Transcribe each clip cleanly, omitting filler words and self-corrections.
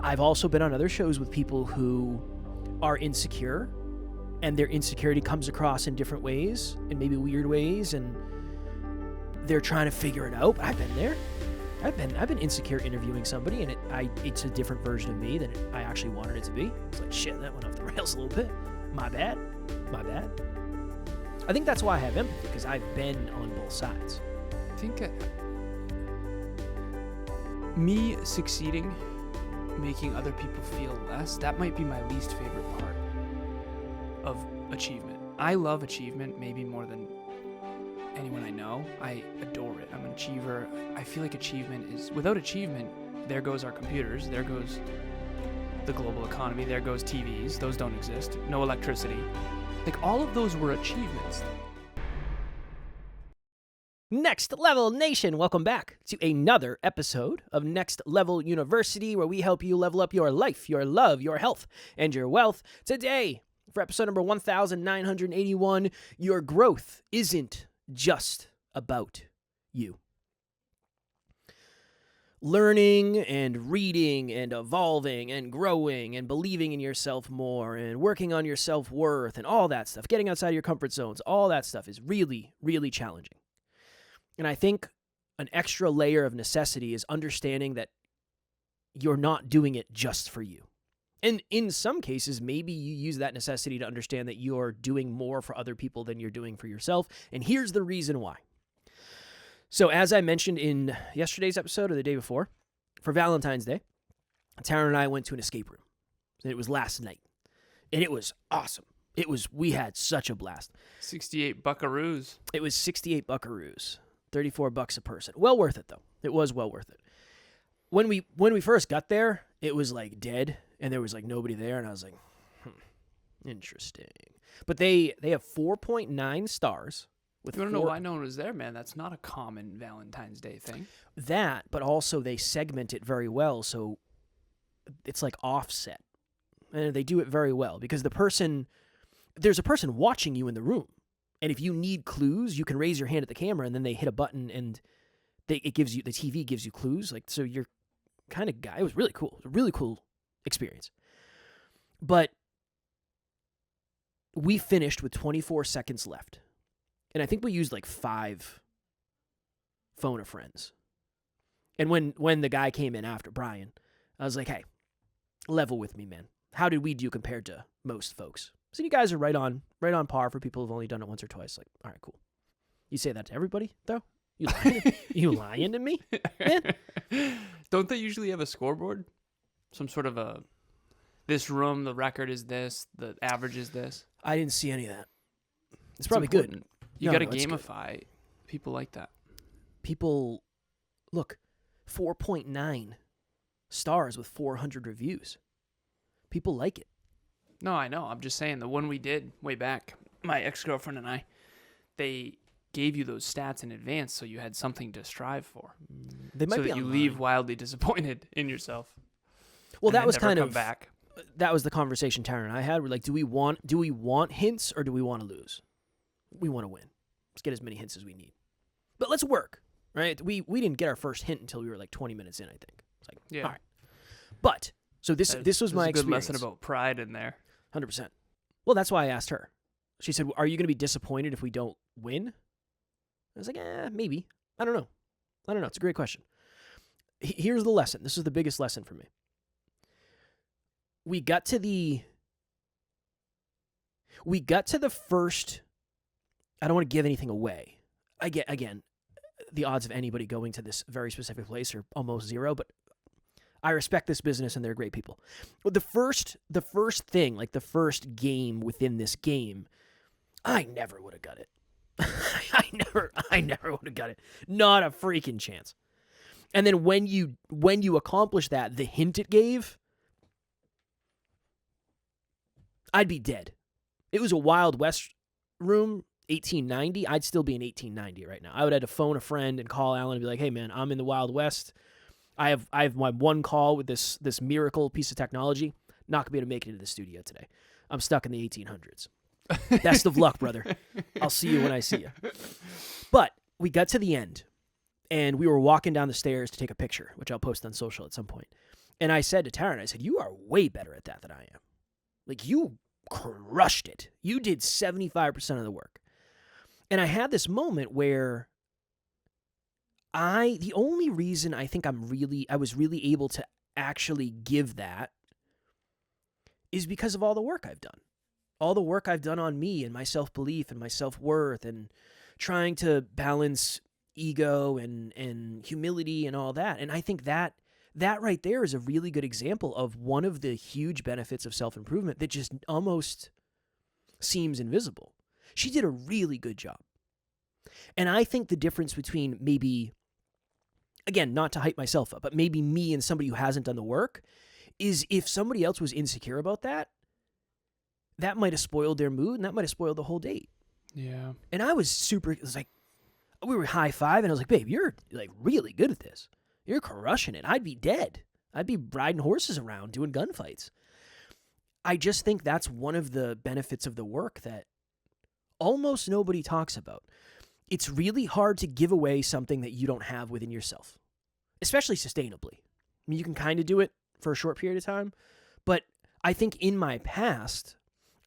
I've also been on other shows with people who are insecure, and their insecurity comes across in different ways, in maybe weird ways, and they're trying to figure it out. I've been there. I've been insecure interviewing somebody, and it's a different version of me than I actually wanted it to be. It's like, shit, that went off the rails a little bit. My bad. I think that's why I have empathy, because I've been on both sides. I think me succeeding, making other people feel less, that might be my least favorite part of achievement. I love achievement maybe more than anyone I know. I adore it. I'm an achiever. I feel like achievement is, without achievement, there goes our computers, there goes the global economy, there goes TVs, those don't exist, no electricity. Like, all of those were achievements. Next Level Nation, welcome back to another episode of Next Level University, where we help you level up your life, your love, your health, and your wealth. Today, for episode number 1981, your growth isn't just about you. Learning and reading and evolving and growing and believing in yourself more and working on your self-worth and all that stuff, getting outside your comfort zones, all that stuff is really, really challenging. And I think an extra layer of necessity is understanding that you're not doing it just for you. And in some cases, maybe you use that necessity to understand that you're doing more for other people than you're doing for yourself. And here's the reason why. So as I mentioned in yesterday's episode or the day before, for Valentine's Day, Tara and I went to an escape room. And it was last night. And it was awesome. We had such a blast. 68 buckaroos. It was 68 buckaroos. $34 a person. Well worth it, though. It was well worth it. When we first got there, it was like dead, and there was like nobody there, and I was like, interesting. But they have 4.9 stars. You want to know why no one was there, man? That's not a common Valentine's Day thing. That, but also they segment it very well, so it's like offset. And they do it very well, because there's a person watching you in the room. And if you need clues, you can raise your hand at the camera, and then they hit a button, and the TV gives you clues. Like, so you're kind of guy. It was really cool. It was a really cool experience. But we finished with 24 seconds left. And I think we used like 5 phone a friends. And when the guy came in after, Brian, I was like, hey, level with me, man. How did we do compared to most folks? So you guys are right on par for people who've only done it once or twice. Like, all right, cool. You say that to everybody, though? You lying to me, man? Don't they usually have a scoreboard? Some sort of this room, the record is this, the average is this? I didn't see any of that. It's probably good. You got to gamify. People like that. People, look, 4.9 stars with 400 reviews. People like it. No, I know. I'm just saying the one we did way back, my ex-girlfriend and I, they gave you those stats in advance so you had something to strive for. They might so be that you online. leave wildly disappointed in yourself. Well, that was kind of back. That was the conversation Tara and I had. We're like, do we want hints or do we want to lose? We want to win. Let's get as many hints as we need. But let's work, right? We didn't get our first hint until we were like 20 minutes in, I think. It's like, yeah. All right. But so this was my a good experience. lesson about pride in there. 100%. Well, that's why I asked her. She said, are you going to be disappointed if we don't win? I was like, maybe. I don't know. It's a great question. Here's the lesson. This is the biggest lesson for me. We got to the first, I don't want to give anything away. Again, the odds of anybody going to this very specific place are almost zero, but I respect this business and they're great people. But the first thing, like the first game within this game, I never would have got it. I never would have got it. Not a freaking chance. And then when you accomplish that, the hint it gave, I'd be dead. It was a Wild West room, 1890. I'd still be in 1890 right now. I would have to phone a friend and call Alan and be like, hey man, I'm in the Wild West. I have my one call with this miracle piece of technology. Not gonna be able to make it into the studio today. I'm stuck in the 1800s. Best of luck, brother. I'll see you when I see you. But we got to the end, and we were walking down the stairs to take a picture, which I'll post on social at some point. And I said to Taryn, I said, you are way better at that than I am. Like, you crushed it. You did 75% of the work. And I had this moment where the only reason I think I was really able to actually give that is because of all the work I've done. All the work I've done on me and my self-belief and my self-worth and trying to balance ego and humility and all that. And I think that right there is a really good example of one of the huge benefits of self-improvement that just almost seems invisible. She did a really good job. And I think the difference between maybe, again, not to hype myself up, but maybe me and somebody who hasn't done the work is if somebody else was insecure about that, that might have spoiled their mood and that might have spoiled the whole date. Yeah. And I was it was like, we were high-fiving and I was like, babe, you're like really good at this. You're crushing it. I'd be dead. I'd be riding horses around doing gunfights. I just think that's one of the benefits of the work that almost nobody talks about. It's really hard to give away something that you don't have within yourself, especially sustainably. I mean, you can kind of do it for a short period of time, but I think in my past,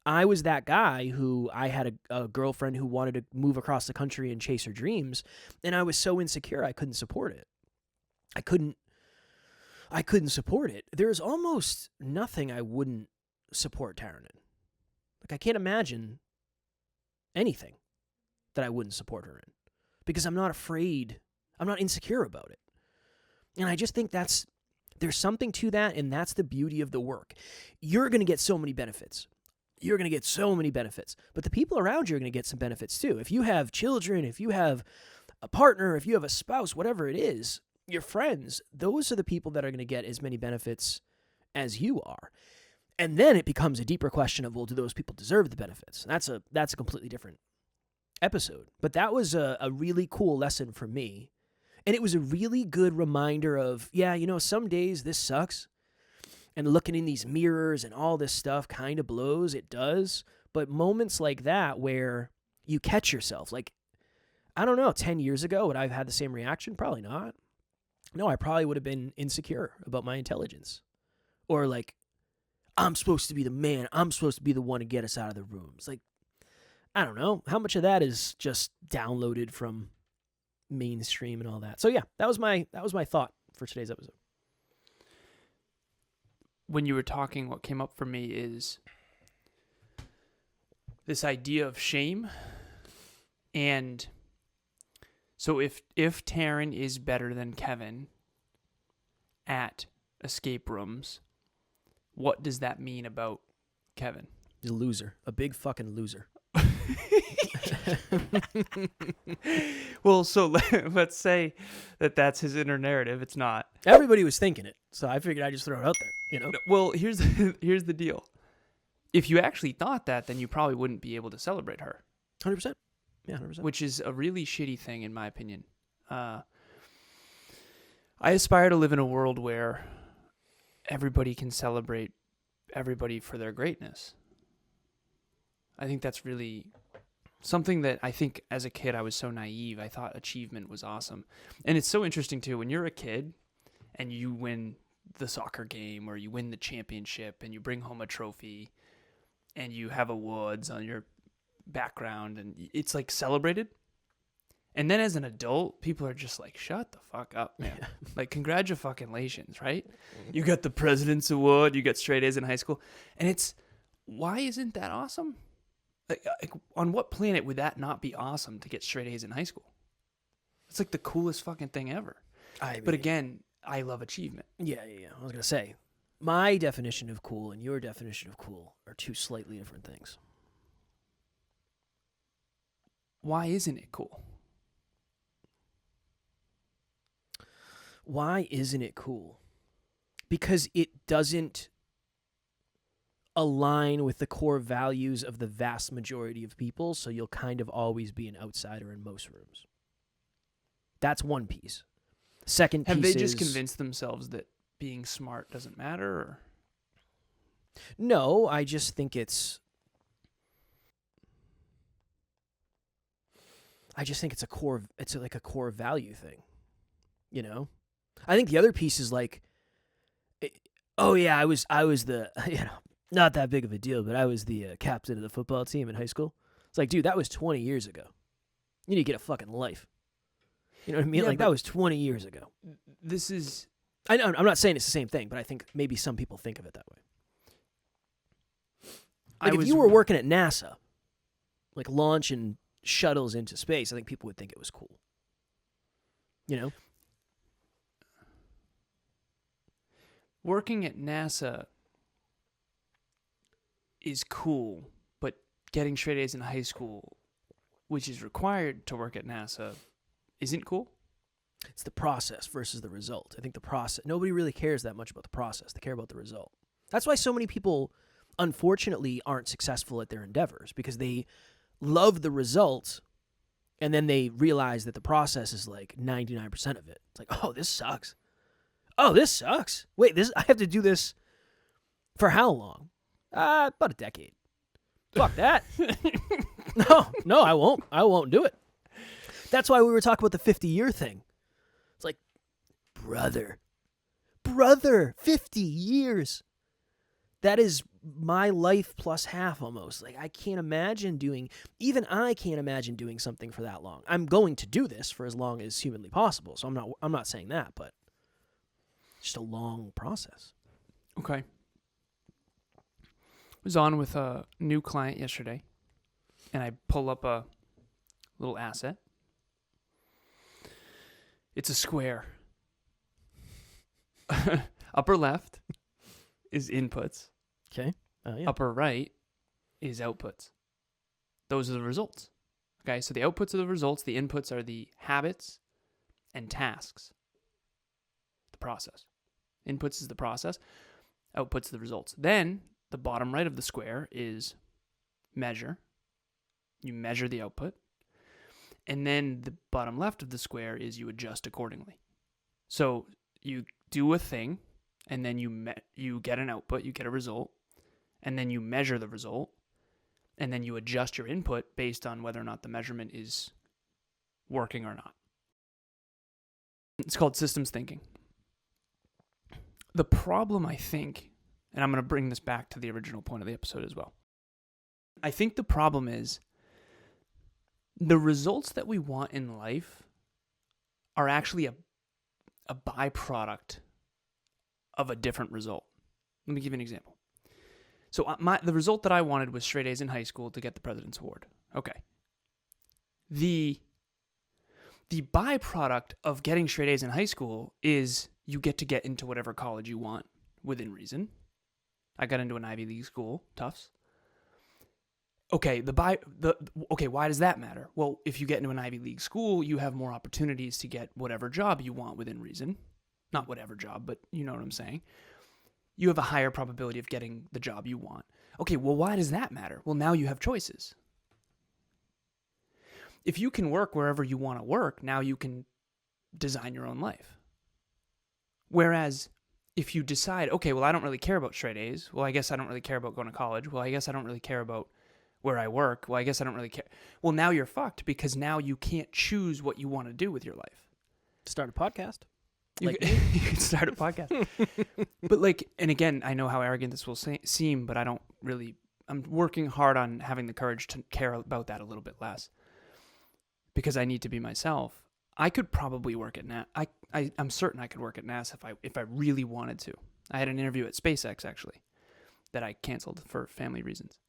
I was that guy who I had a girlfriend who wanted to move across the country and chase her dreams, and I was so insecure I couldn't support it. I couldn't support it. There's almost nothing I wouldn't support Taryn in. Like, I can't imagine anything that I wouldn't support her in because I'm not afraid. I'm not insecure about it. And I just think there's something to that, and that's the beauty of the work. You're going to get so many benefits. You're going to get so many benefits. But the people around you are going to get some benefits too. If you have children, if you have a partner, if you have a spouse, whatever it is, your friends, those are the people that are going to get as many benefits as you are. And then it becomes a deeper question of, well, do those people deserve the benefits? That's a completely different episode. But that was a really cool lesson for me. And it was a really good reminder of, yeah, some days this sucks. And looking in these mirrors and all this stuff kind of blows. It does. But moments like that where you catch yourself, like, I don't know, 10 years ago, would I have had the same reaction? Probably not. No, I probably would have been insecure about my intelligence. Or like, I'm supposed to be the man. I'm supposed to be the one to get us out of the rooms. Like, I don't know. How much of that is just downloaded from mainstream and all that? So yeah, that was my thought for today's episode. When you were talking, what came up for me is this idea of shame. And so if Taryn is better than Kevin at escape rooms, what does that mean about Kevin? He's a loser. A big fucking loser. Well, so let's say that's his inner narrative. It's not. Everybody was thinking it, so I figured I'd just throw it out there. Well, here's the deal. If you actually thought that, then you probably wouldn't be able to celebrate her. 100%. Yeah, 100%. Which is a really shitty thing, in my opinion. I aspire to live in a world where everybody can celebrate everybody for their greatness. I think that's really something that I think as a kid I was so naive. I thought achievement was awesome. And it's so interesting too, when you're a kid and you win the soccer game or you win the championship and you bring home a trophy and you have awards on your background and it's like celebrated. And then as an adult, people are just like, shut the fuck up, man. Yeah. Like, congratulations, right? You got the President's Award, you got straight A's in high school. And it's, why isn't that awesome? Like, on what planet would that not be awesome to get straight A's in high school? It's like the coolest fucking thing ever. But again, I love achievement. Yeah. I was going to say, my definition of cool and your definition of cool are two slightly different things. Why isn't it cool? Why isn't it cool? Because it doesn't align with the core values of the vast majority of people, so you'll kind of always be an outsider in most rooms. That's one piece. Second piece is... Have they just convinced themselves that being smart doesn't matter? Or? No, I just think it's... a core... It's like a core value thing. I think the other piece is like... Oh yeah, I was the not that big of a deal, but I was the captain of the football team in high school. It's like, dude, that was 20 years ago. You need to get a fucking life. You know what I mean? Yeah, Like that was 20 years ago. This is I know I'm not saying it's the same thing, but I think maybe some people think of it that way. Like if you were working at NASA, like launching shuttles into space, I think people would think it was cool. You know? working at NASA is cool, but getting straight A's in high school, which is required to work at NASA, isn't cool. It's the process versus the result. I think the process, nobody really cares that much about the process. They care about the result. That's why so many people, unfortunately, aren't successful at their endeavors, because they love the result and then they realize that the process is like 99% of it. It's like, oh, this sucks. Oh, this sucks. Wait, I have to do this for how long? About a decade. Fuck that. No, I won't. I won't do it. That's why we were talking about the 50-year thing. It's like, brother, 50 years. That is my life plus half almost. Like I can't imagine doing something for that long. I'm going to do this for as long as humanly possible. So I'm not saying that, but it's just a long process. Okay. I was on with a new client yesterday, and I pull up a little asset. It's a square. Upper left is inputs. Okay. Yeah. Upper right is outputs. Those are the results. Okay, so the outputs are the results. The inputs are the habits and tasks. The process. Inputs is the process. Outputs the results. Then the bottom right of the square is measure. You measure the output. And then the bottom left of the square is you adjust accordingly. So you do a thing, and then you get an output, you get a result, and then you measure the result, and then you adjust your input based on whether or not the measurement is working or not. It's called systems thinking. The problem, I think, and I'm going to bring this back to the original point of the episode as well. I think the problem is the results that we want in life are actually a byproduct of a different result. Let me give you an example. So the result that I wanted was straight A's in high school to get the President's Award. Okay. The byproduct of getting straight A's in high school is you get to get into whatever college you want within reason. I got into an Ivy League school, Tufts. Okay, okay, why does that matter? Well, if you get into an Ivy League school, you have more opportunities to get whatever job you want within reason. Not whatever job, but you know what I'm saying. You have a higher probability of getting the job you want. Okay, well, why does that matter? Well, now you have choices. If you can work wherever you want to work, now you can design your own life. Whereas if you decide, okay, well, I don't really care about straight A's. Well, I guess I don't really care about going to college. Well, I guess I don't really care about where I work. Well, I guess I don't really care. Well, now you're fucked because now you can't choose what you want to do with your life. Start a podcast. You can start a podcast. But and again, I know how arrogant this will seem, but I'm working hard on having the courage to care about that a little bit less because I need to be myself. I could probably work at NASA. I'm certain I could work at NASA if I really wanted to. I had an interview at SpaceX, actually, that I canceled for family reasons.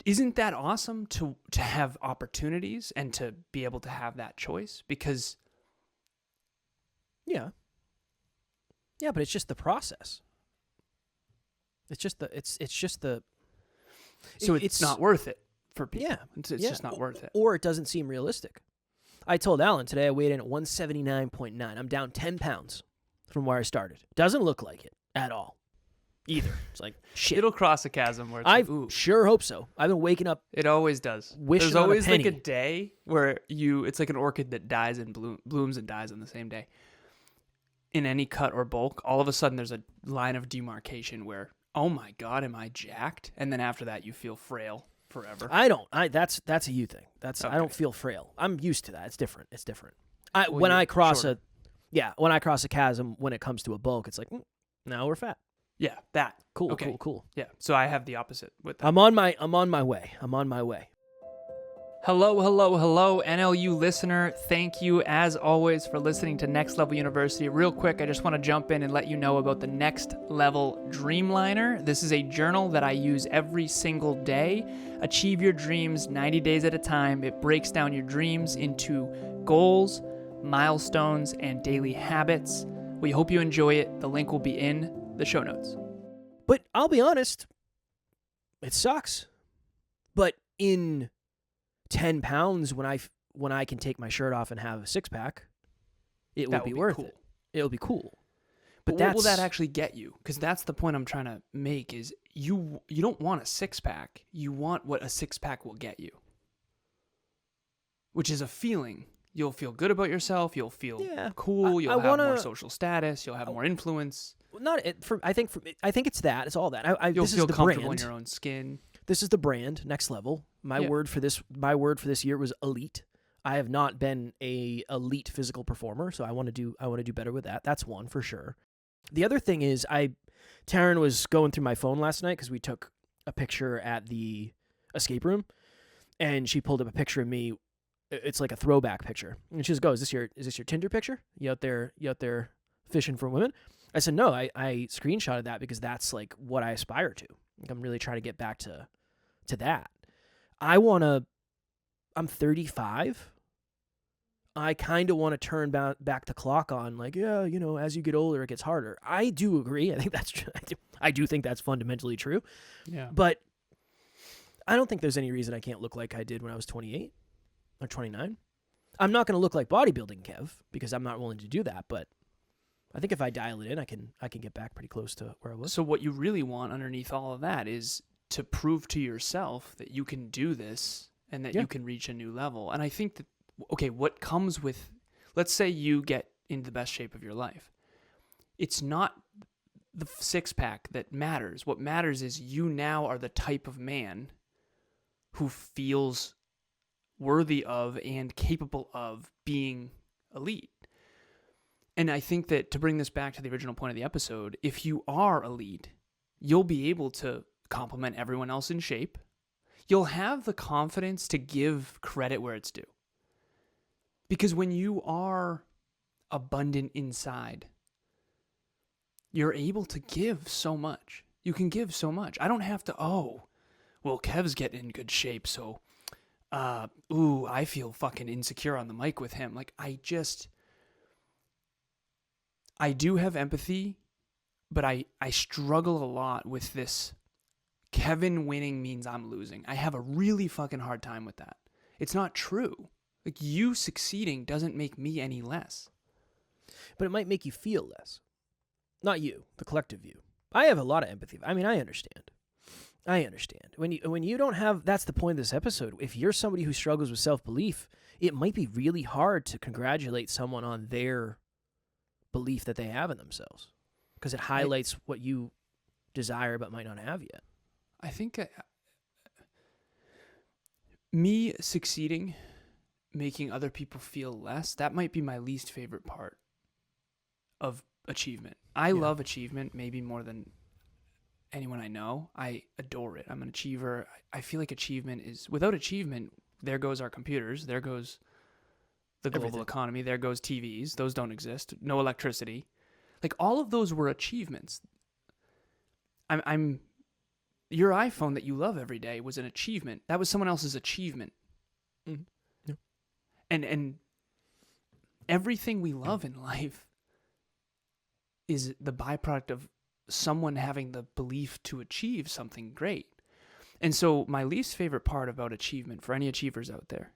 Isn't that awesome to have opportunities and to be able to have that choice? Because yeah, but it's just the process. It's not worth it for people. Yeah, it's just not worth it. Or it doesn't seem realistic. I told Alan today I weighed in at 179.9. I'm down 10 pounds from where I started. Doesn't look like it at all. Either. It's like, shit. It'll cross a chasm where it's I sure hope so. I've been waking up. It always does. Wishing There's on a always penny. like a day where it's like an orchid that dies and blooms and dies on the same day. In any cut or bulk, all of a sudden there's a line of demarcation where, oh my God, am I jacked? And then after that you feel frail forever. I don't. That's a you thing. Okay. I don't feel frail. I'm used to that. It's different. When I cross Yeah, when I cross a chasm, when it comes to a bulk, it's like, now we're fat. Yeah, that. Cool, Okay. cool. Yeah. So I have the opposite with that. I'm on my way. Hello, NLU listener. Thank you, as always, for listening to Next Level University. Real quick, I just want to jump in and let you know about the Next Level Dreamliner. This is a journal that I use every single day. Achieve your dreams 90 days at a time. It breaks down your dreams into goals, milestones, and daily habits. We hope you enjoy it. The link will be in the show notes. But I'll be honest, it sucks. But in 10 pounds, when I can take my shirt off and have a six-pack, it will be worth it. It'll be cool. But what will that actually get you? Because that's the point I'm trying to make is you don't want a six-pack. You want what a six-pack will get you, which is a feeling. You'll feel good about yourself. You'll feel cool. You'll have more social status. You'll have more influence. I think it's that. It's all that. You'll this feel is the comfortable brand. in your own skin. This is the brand, Next Level. My word for this year was elite. I have not been a elite physical performer, so I want to do better with that. That's one for sure. The other thing is Taryn was going through my phone last night because we took a picture at the escape room, and she pulled up a picture of me. It's like a throwback picture, and she goes, "Is this your Tinder picture? You out there fishing for women?" I said, "No, I screenshotted that because that's like what I aspire to. Like, I'm really trying to get back to that. I'm 35. I kind of want to turn back the clock on, like, yeah, as you get older, it gets harder. I do agree. I think that's true. I do think that's fundamentally true. Yeah. But I don't think there's any reason I can't look like I did when I was 28 or 29. I'm not going to look like bodybuilding Kev because I'm not willing to do that. But I think if I dial it in, I can get back pretty close to where I was. So what you really want underneath all of that is to prove to yourself that you can do this and that you can reach a new level. And I think that, okay, what comes with, let's say you get into the best shape of your life. It's not the six-pack that matters. What matters is you now are the type of man who feels worthy of and capable of being elite. And I think that to bring this back to the original point of the episode, if you are elite, you'll be able to compliment everyone else in shape. You'll have the confidence to give credit where it's due. Because when you are abundant inside, you're able to give so much. You can give so much. I don't have to, Kev's getting in good shape, so, I feel fucking insecure on the mic with him. Like, I do have empathy, but I struggle a lot with this. Kevin winning means I'm losing. I have a really fucking hard time with that. It's not true. Like, you succeeding doesn't make me any less. But it might make you feel less. Not you, the collective you. I have a lot of empathy. I mean, I understand. When you don't have, that's the point of this episode. If you're somebody who struggles with self-belief, it might be really hard to congratulate someone on their belief that they have in themselves because it highlights what you desire but might not have yet. I think me succeeding, making other people feel less, that might be my least favorite part of achievement. I love achievement maybe more than anyone I know. I adore it. I'm an achiever. I feel like achievement is, without achievement, there goes our computers, there goes the global economy, there goes TVs. Those don't exist. No electricity. Like, all of those were achievements. Your iPhone that you love every day was an achievement. That was someone else's achievement. Mm-hmm. Yeah. And everything we love in life is the byproduct of someone having the belief to achieve something great. And so my least favorite part about achievement, for any achievers out there,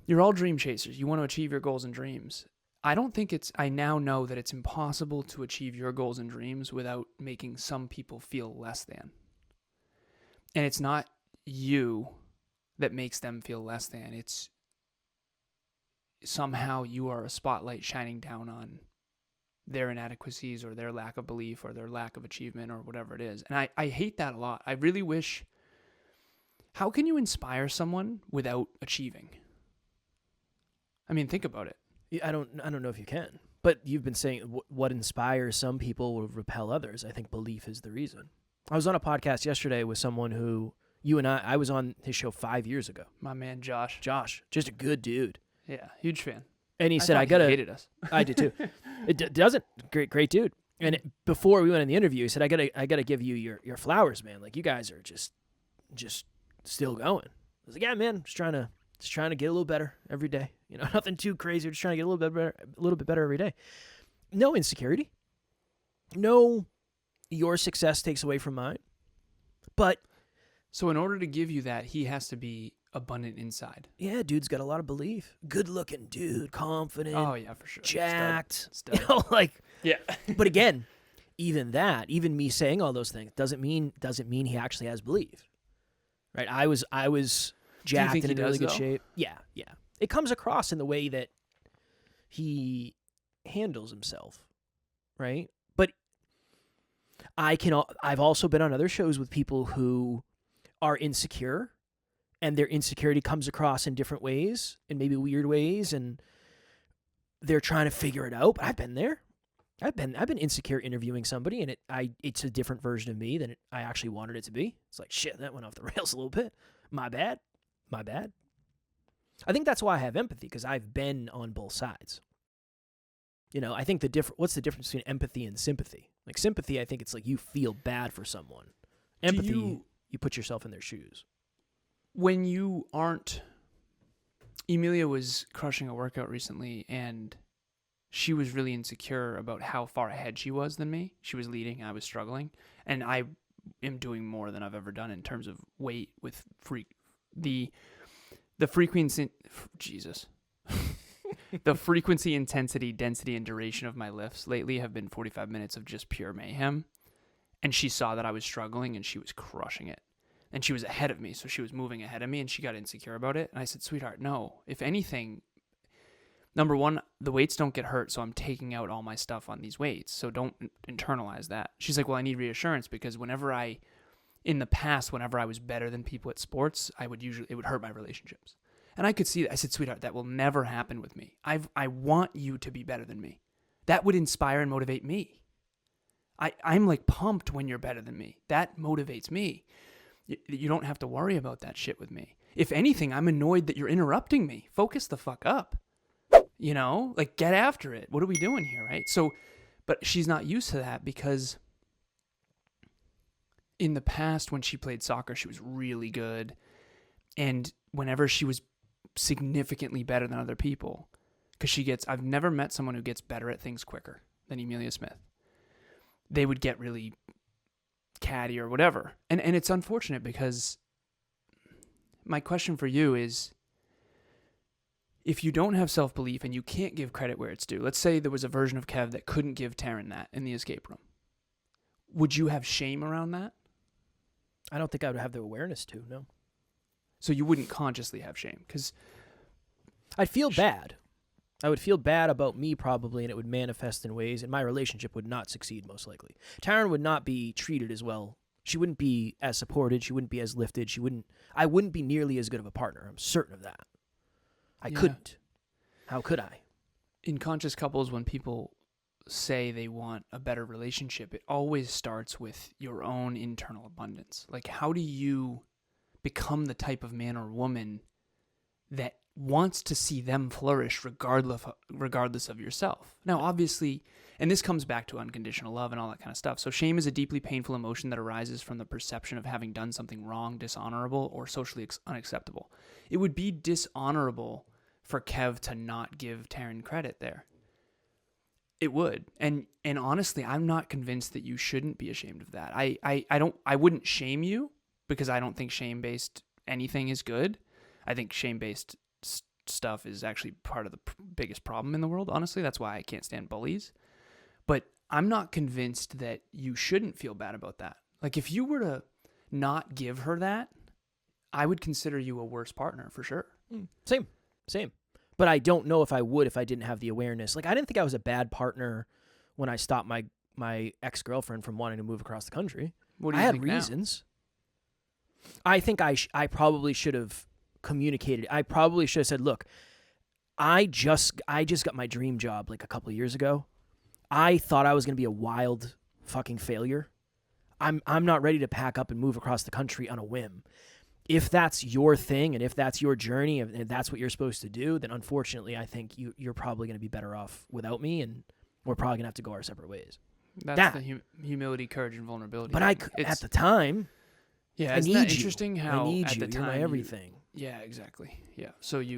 you're all dream chasers. You want to achieve your goals and dreams. I now know that it's impossible to achieve your goals and dreams without making some people feel less than. And it's not you that makes them feel less than. It's somehow you are a spotlight shining down on their inadequacies or their lack of belief or their lack of achievement or whatever it is. And I hate that a lot. I really wish, how can you inspire someone without achieving? I mean, think about it. I don't know if you can. But you've been saying what inspires some people will repel others. I think belief is the reason. I was on a podcast yesterday with someone who I was on his show 5 years ago. My man, Josh. Josh, just a good dude. Yeah, huge fan. And he said, he hated us. I did too. It doesn't. Great dude. And before we went in the interview, he said, I gotta give you your flowers, man. Like, you guys are just still going. I was like, yeah, man, just trying to get a little better every day. You know, nothing too crazy. We're just trying to get a little bit better every day. No insecurity. No, your success takes away from mine. But so in order to give you that, he has to be abundant inside. yeah, dude's got a lot of belief. Good looking dude, confident. Oh yeah, for sure. Jacked. Stud. You know, like, Yeah. but again, even me saying all those things doesn't mean he actually has belief. Right? I was jacked think and he in really does, good though? shape. Yeah. It comes across in the way that he handles himself, right? But I've also been on other shows with people who are insecure, and their insecurity comes across in different ways, in maybe weird ways, and they're trying to figure it out. But I've been there. I've been insecure interviewing somebody, and it's a different version of me than I actually wanted it to be. It's like, shit, that went off the rails a little bit. My bad. I think that's why I have empathy, because I've been on both sides. You know, I think what's the difference between empathy and sympathy? Like, sympathy, I think it's like you feel bad for someone. Empathy, you put yourself in their shoes. When you aren't... Emilia was crushing a workout recently, and she was really insecure about how far ahead she was than me. She was leading, I was struggling. And I am doing more than I've ever done in terms of weight with the frequency... Jesus. The frequency, intensity, density, and duration of my lifts lately have been 45 minutes of just pure mayhem. And she saw that I was struggling, and she was crushing it. And she was ahead of me, so she was moving ahead of me, and she got insecure about it. And I said, sweetheart, no. If anything, number one, the weights don't get hurt, so I'm taking out all my stuff on these weights. So don't internalize that. She's like, well, I need reassurance, because in the past, whenever I was better than people at sports, it would hurt my relationships. And I could see that. I said, sweetheart, that will never happen with me. I want you to be better than me. That would inspire and motivate me. I'm like pumped when you're better than me. That motivates me. You don't have to worry about that shit with me. If anything, I'm annoyed that you're interrupting me. Focus the fuck up. You know, like, get after it. What are we doing here, right? So, but she's not used to that, because in the past when she played soccer, she was really good. And whenever she was significantly better than other people, because I've never met someone who gets better at things quicker than Emilia Smith. They would get really catty or whatever. And it's unfortunate, because my question for you is, if you don't have self-belief and you can't give credit where it's due, let's say there was a version of Kev that couldn't give Taryn that in the escape room. Would you have shame around that? I don't think I would have the awareness to, no. So you wouldn't consciously have shame, because I'd feel bad. I would feel bad about me probably, and it would manifest in ways, and my relationship would not succeed most likely. Taryn would not be treated as well. She wouldn't be as supported. She wouldn't be as lifted. I wouldn't be nearly as good of a partner. I'm certain of that. I couldn't. How could I? In conscious couples, when people say they want a better relationship, it always starts with your own internal abundance. Like, how do you become the type of man or woman that wants to see them flourish regardless of yourself? Now, obviously, and this comes back to unconditional love and all that kind of stuff. So shame is a deeply painful emotion that arises from the perception of having done something wrong, dishonorable, or socially unacceptable. It would be dishonorable for Kev to not give Taryn credit there. It would. And honestly, I'm not convinced that you shouldn't be ashamed of that. I wouldn't shame you, because I don't think shame-based anything is good. I think shame-based stuff is actually part of the biggest problem in the world, honestly. That's why I can't stand bullies. But I'm not convinced that you shouldn't feel bad about that. Like, if you were to not give her that, I would consider you a worse partner for sure. Same. But I don't know if I would if I didn't have the awareness. Like, I didn't think I was a bad partner when I stopped my ex-girlfriend from wanting to move across the country. What do you think I had reasons. Now? I think I probably should have communicated. I probably should have said, look, I just got my dream job like a couple of years ago. I thought I was going to be a wild fucking failure. I'm not ready to pack up and move across the country on a whim. If that's your thing and if that's your journey and that's what you're supposed to do, then unfortunately I think you're probably going to be better off without me, and we're probably going to have to go our separate ways. That's the humility, courage, and vulnerability. But at the time, yeah, I isn't need that you. interesting how I need at you. the time You're my everything. Yeah, exactly. Yeah, so you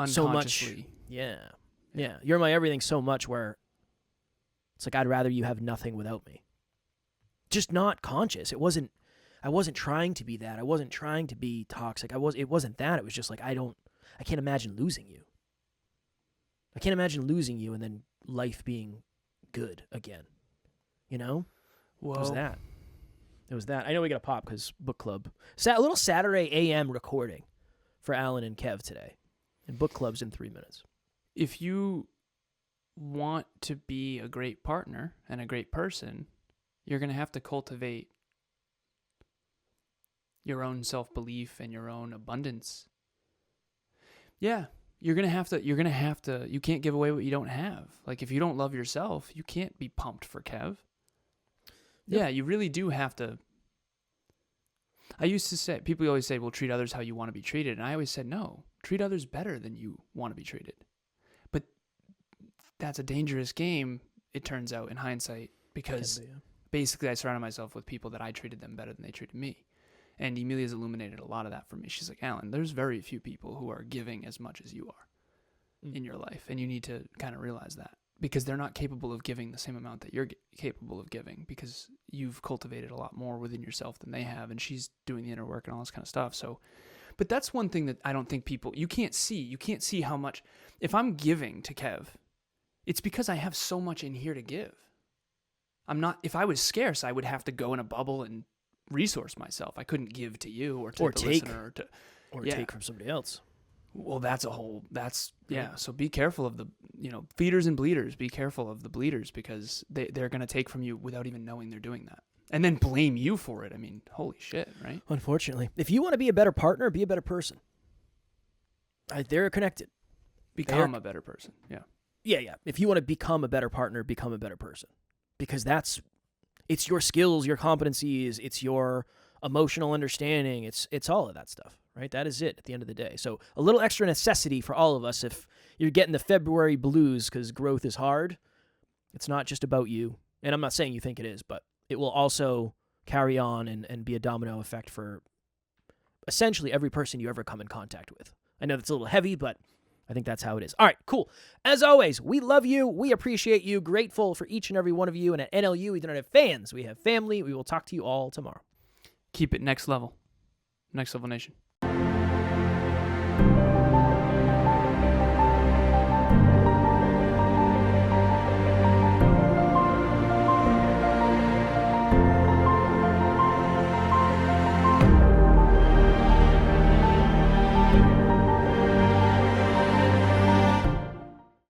So much. unconsciously. Yeah. You're my everything so much where it's like I'd rather you have nothing without me. Just not conscious. I wasn't trying to be that. I wasn't trying to be toxic. It wasn't that. It was just like I can't imagine losing you. I can't imagine losing you and then life being good again. You know? Whoa. It was that. I know we got to pop because book club. A little Saturday AM recording for Alan and Kev today. And book club's in 3 minutes. If you want to be a great partner and a great person, you're going to have to cultivate your own self-belief and your own abundance. Yeah, you're going to have to, you can't give away what you don't have. Like if you don't love yourself, you can't be pumped for Kev. Yep. Yeah, you really do have to. I used to say, people always say, well, treat others how you want to be treated. And I always said, no, treat others better than you want to be treated. But that's a dangerous game, it turns out, in hindsight, because basically I surrounded myself with people that I treated them better than they treated me. And Emilia's illuminated a lot of that for me. She's like, Alan, there's very few people who are giving as much as you are in your life. And you need to kind of realize that. Because they're not capable of giving the same amount that you're capable of giving, because you've cultivated a lot more within yourself than they have, and she's doing the inner work and all this kind of stuff. So, but that's one thing that I don't think you can't see how much, if I'm giving to Kev, it's because I have so much in here to give. If I was scarce, I would have to go in a bubble and resource myself. I couldn't give to you or to the listener take from somebody else. Well, so be careful of the, feeders and bleeders. Be careful of the bleeders, because they're going to take from you without even knowing they're doing that. And then blame you for it. I mean, holy shit, right? Unfortunately. If you want to be a better partner, be a better person. They're connected. Become a better person. Yeah. Yeah. If you want to become a better partner, become a better person. Because it's your skills, your competencies, it's your emotional understanding. It's all of that stuff. Right? That is it at the end of the day. So a little extra necessity for all of us if you're getting the February blues because growth is hard. It's not just about you. And I'm not saying you think it is, but it will also carry on and be a domino effect for essentially every person you ever come in contact with. I know that's a little heavy, but I think that's how it is. All right, cool. As always, we love you. We appreciate you. Grateful for each and every one of you. And at NLU, we don't have fans. We have family. We will talk to you all tomorrow. Keep it next level. Next Level Nation.